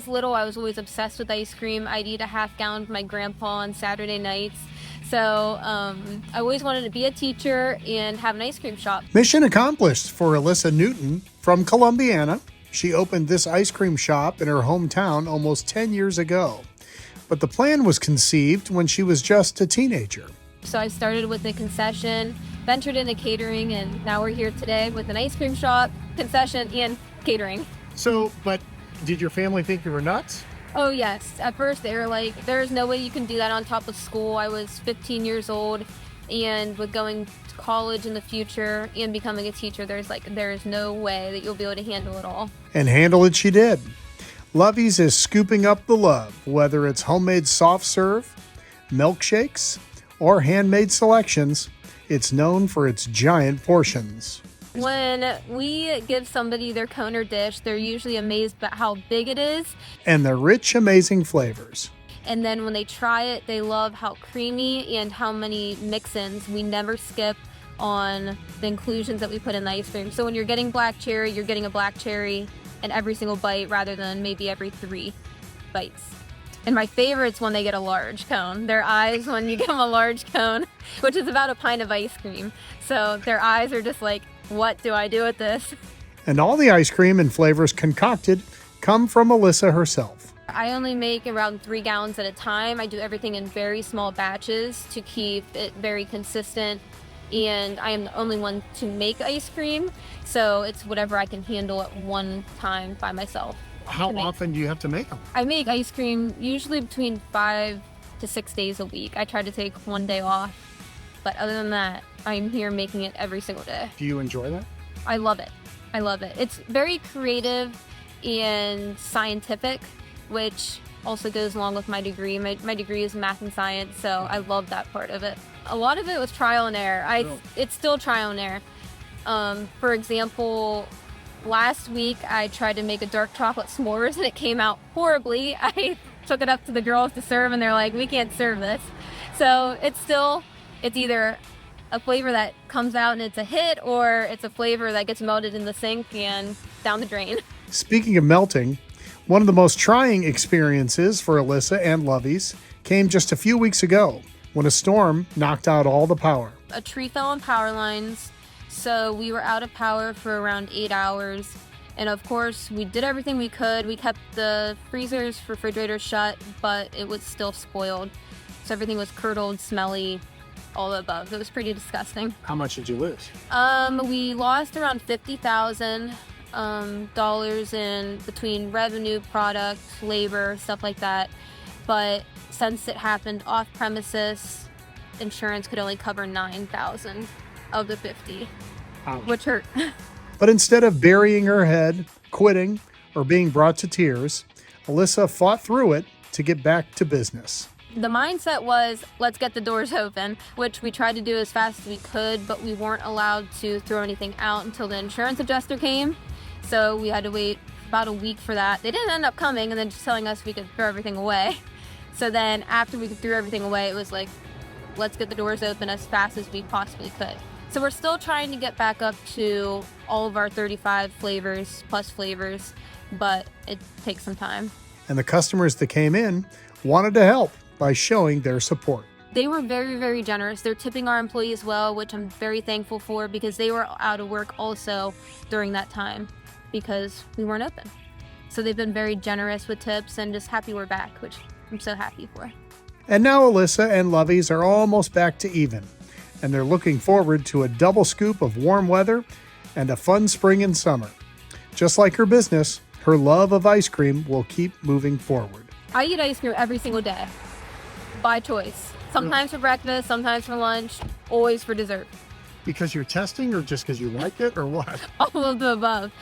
was little, I was always obsessed with ice cream. I'd eat a half gallon with my grandpa on Saturday nights. So I always wanted to be a teacher and have an ice cream shop. Mission accomplished for Alyssa Newton from Columbiana. She opened this ice cream shop in her hometown almost 10 years ago. But the plan was conceived when she was just a teenager. So I started with a concession, ventured into catering, and now we're here today with an ice cream shop, concession, and catering. So, but did your family think you were nuts? Oh yes, at first they were like, there's no way you can do that on top of school. I was 15 years old, and with going to college in the future and becoming a teacher, there's no way that you'll be able to handle it all. And handle it she did. Lovie's is scooping up the love, whether it's homemade soft serve, milkshakes, or handmade selections. It's known for its giant portions. When we give somebody their cone or dish, they're usually amazed at how big it is. And the rich, amazing flavors. And then when they try it, they love how creamy and how many mix-ins. We never skip on the inclusions that we put in the ice cream. So when you're getting black cherry, you're getting a black cherry in every single bite rather than maybe every 3 bites. And my favorite's when they get a large cone. Their eyes when you give them a large cone, which is about a pint of ice cream. So their eyes are just like, what do I do with this? And all the ice cream and flavors concocted come from Alyssa herself. I only make around 3 gallons at a time. I do everything in very small batches to keep it very consistent. And I am the only one to make ice cream. So it's whatever I can handle at one time by myself. How often do you have to make them? I make ice cream usually between 5 to 6 days a week. I try to take one day off. But other than that, I'm here making it every single day. Do you enjoy that? I love it. I love it. It's very creative and scientific, which also goes along with my degree. My degree is math and science, so I love that part of it. A lot of it was trial and error. It's still trial and error. For example, last week I tried to make a dark chocolate s'mores and it came out horribly. I took it up to the girls to serve and they're like, we can't serve this. So it's either a flavor that comes out and it's a hit, or it's a flavor that gets melted in the sink and down the drain. Speaking of melting, one of the most trying experiences for Alyssa and Lovie's came just a few weeks ago when a storm knocked out all the power. A tree fell on power lines, so we were out of power for around 8 hours. And of course, we did everything we could. We kept the freezers, refrigerators shut, but it was still spoiled. So everything was curdled, smelly, all the above. It was pretty disgusting. How much did you lose? We lost around $50,000 in between revenue, product, labor, stuff like that. But since it happened off premises, insurance could only cover $9,000 of the $50,000, Ouch. which hurt. But instead of burying her head, quitting, or being brought to tears, Alyssa fought through it to get back to business. The mindset was, let's get the doors open, which we tried to do as fast as we could, but we weren't allowed to throw anything out until the insurance adjuster came. So we had to wait about a week for that. They didn't end up coming and then just telling us we could throw everything away. So then after we threw everything away, it was like, let's get the doors open as fast as we possibly could. So we're still trying to get back up to all of our 35 flavors plus flavors, but it takes some time. And the customers that came in wanted to help by showing their support. They were very, very generous. They're tipping our employees well, which I'm very thankful for because they were out of work also during that time because we weren't open. So they've been very generous with tips and just happy we're back, which I'm so happy for. And now Alyssa and Lovie's are almost back to even, and they're looking forward to a double scoop of warm weather and a fun spring and summer. Just like her business, her love of ice cream will keep moving forward. I eat ice cream every single day, by choice. Sometimes for breakfast, sometimes for lunch, always for dessert. Because you're testing or just because you like it or what? All of the above.